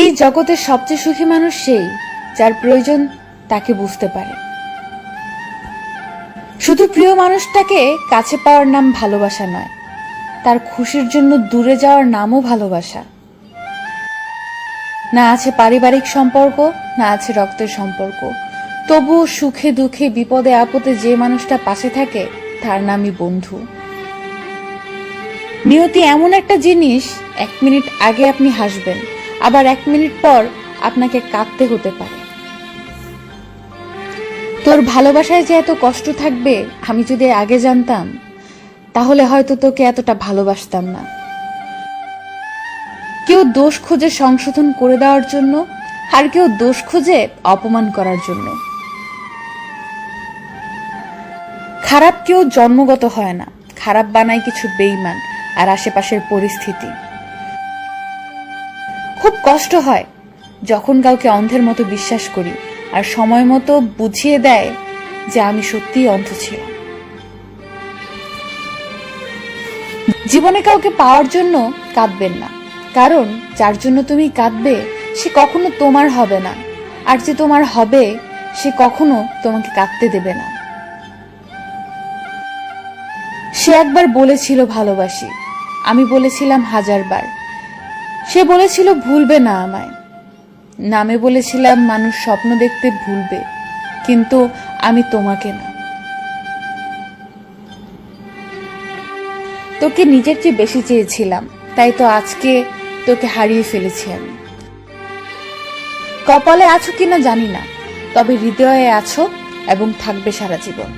এই জগতের সবচেয়ে সুখী মানুষ সেই যার প্রয়োজন তাকে বুঝতে পারে। শুধু প্রিয় মানুষটাকে কাছে পাওয়ার নাম ভালোবাসা নয়, তার খুশির জন্য দূরে যাওয়ার নামও ভালোবাসা। না আছে পারিবারিক সম্পর্ক, না আছে রক্তের সম্পর্ক, তবুও সুখে দুঃখে বিপদে আপদে যে মানুষটা পাশে থাকে তার নামই বন্ধু। নিয়তি এমন একটা জিনিস, 1 মিনিট আগে আপনি হাসবেন, আবার 1 মিনিট পর আপনাকে কাঁদতে হতে পারে। তোর ভালোবাসায় যে এত কষ্ট থাকবে আমি যদি আগে জানতাম, তাহলে হয়তো তোকে এতটা ভালোবাসতাম না। কেউ দোষ খোঁজে সংশোধন করে দেওয়ার জন্য, আর কেউ দোষ খোঁজে অপমান করার জন্য। খারাপ কেউ জন্মগত হয় না, খারাপ বানায় কিছু বেঈমান আর আশেপাশের পরিস্থিতি। খুব কষ্ট হয় যখন কাউকে অন্ধের মতো বিশ্বাস করি আর সময় মতো বুঝিয়ে দেয় যে আমি সত্যিই অন্ধ ছিলাম। জীবনে কাউকে পাওয়ার জন্য কাঁদবেন না, কারণ যার জন্য তুমি কাঁদবে সে কখনো তোমার হবে না, আর যে তোমার হবে সে কখনো তোমাকে কাঁদতে দেবে না। সে একবার বলেছিল ভালোবাসি, আমি বলেছিলাম 1000 বার। সে বলেছিল ভুলবে না আমায়, নামে বলেছিলাম মানুষ স্বপ্ন দেখতে ভুলবে, কিন্তু আমি তোমাকে না। তোকে নিজের চেয়ে বেশি চেয়েছিলাম, তাই তো আজকে তোকে হারিয়ে ফেলেছি আমি। কপালে আছো কিনা জানি না, তবে হৃদয়ে আছো এবং থাকবে সারা জীবন।